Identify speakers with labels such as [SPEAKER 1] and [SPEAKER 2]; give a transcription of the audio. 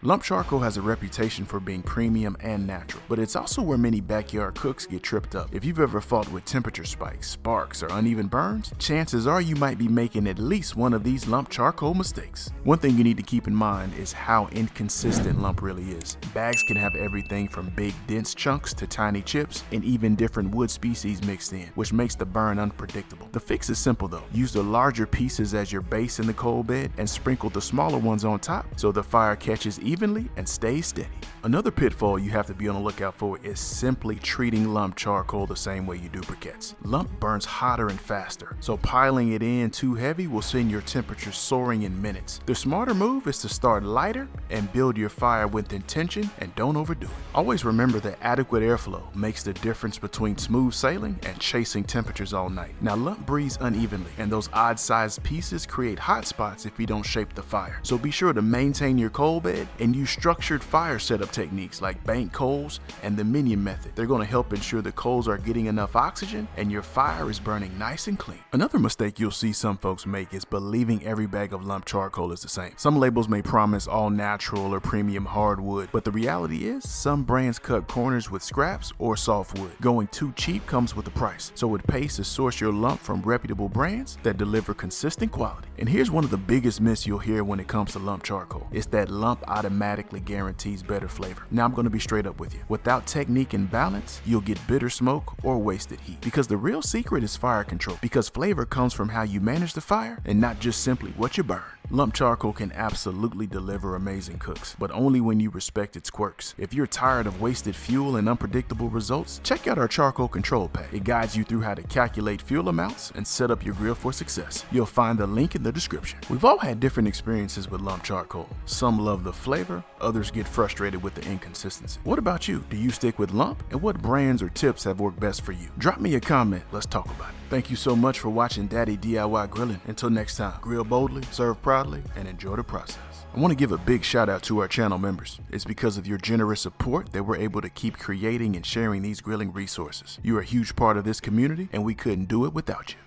[SPEAKER 1] Lump charcoal has a reputation for being premium and natural, but it's also where many backyard cooks get tripped up. If you've ever fought with temperature spikes, sparks, or uneven burns, chances are you might be making at least one of these lump charcoal mistakes. One thing you need to keep in mind is how inconsistent lump really is. Bags can have everything from big dense chunks to tiny chips and even different wood species mixed in, which makes the burn unpredictable. The fix is simple though. Use the larger pieces as your base in the coal bed and sprinkle the smaller ones on top so the fire catches evenly and stays steady. Another pitfall you have to be on the lookout for is simply treating lump charcoal the same way you do briquettes. Lump burns hotter and faster, so piling it in too heavy will send your temperature soaring in minutes. The smarter move is to start lighter and build your fire with intention and don't overdo it. Always remember that adequate airflow makes the difference between smooth sailing and chasing temperatures all night. Now lump breathes unevenly and those odd-sized pieces create hot spots if you don't shape the fire. So be sure to maintain your coal bed and use structured fire setup techniques like bank coals and the minion method. They're going to help ensure the coals are getting enough oxygen and your fire is burning nice and clean. Another mistake you'll see some folks make is believing every bag of lump charcoal is the same. Some labels may promise all natural or premium hardwood, but the reality is some brands cut corners with scraps or softwood. Going too cheap comes with a price, so it pays to source your lump from reputable brands that deliver consistent quality. And here's one of the biggest myths you'll hear when it comes to lump charcoal. It's that lump automatically guarantees better flavor. Now I'm going to be straight up with you. Without technique and balance, you'll get bitter smoke or wasted heat. Because the real secret is fire control. Because flavor comes from how you manage the fire and not just simply what you burn. Lump charcoal can absolutely deliver amazing cooks, but only when you respect its quirks. If you're tired of wasted fuel and unpredictable results, check out our charcoal control pack. It guides you through how to calculate fuel amounts and set up your grill for success. You'll find the link in the description. We've all had different experiences with lump charcoal. Some love the flavor, others get frustrated with the inconsistency. What about you? Do you stick with lump? And what brands or tips have worked best for you? Drop me a comment. Let's talk about it. Thank you so much for watching Daddy DIY Grilling. Until next time, grill boldly, serve proudly, and enjoy the process. I want to give a big shout out to our channel members. It's because of your generous support that we're able to keep creating and sharing these grilling resources. You're a huge part of this community, and we couldn't do it without you.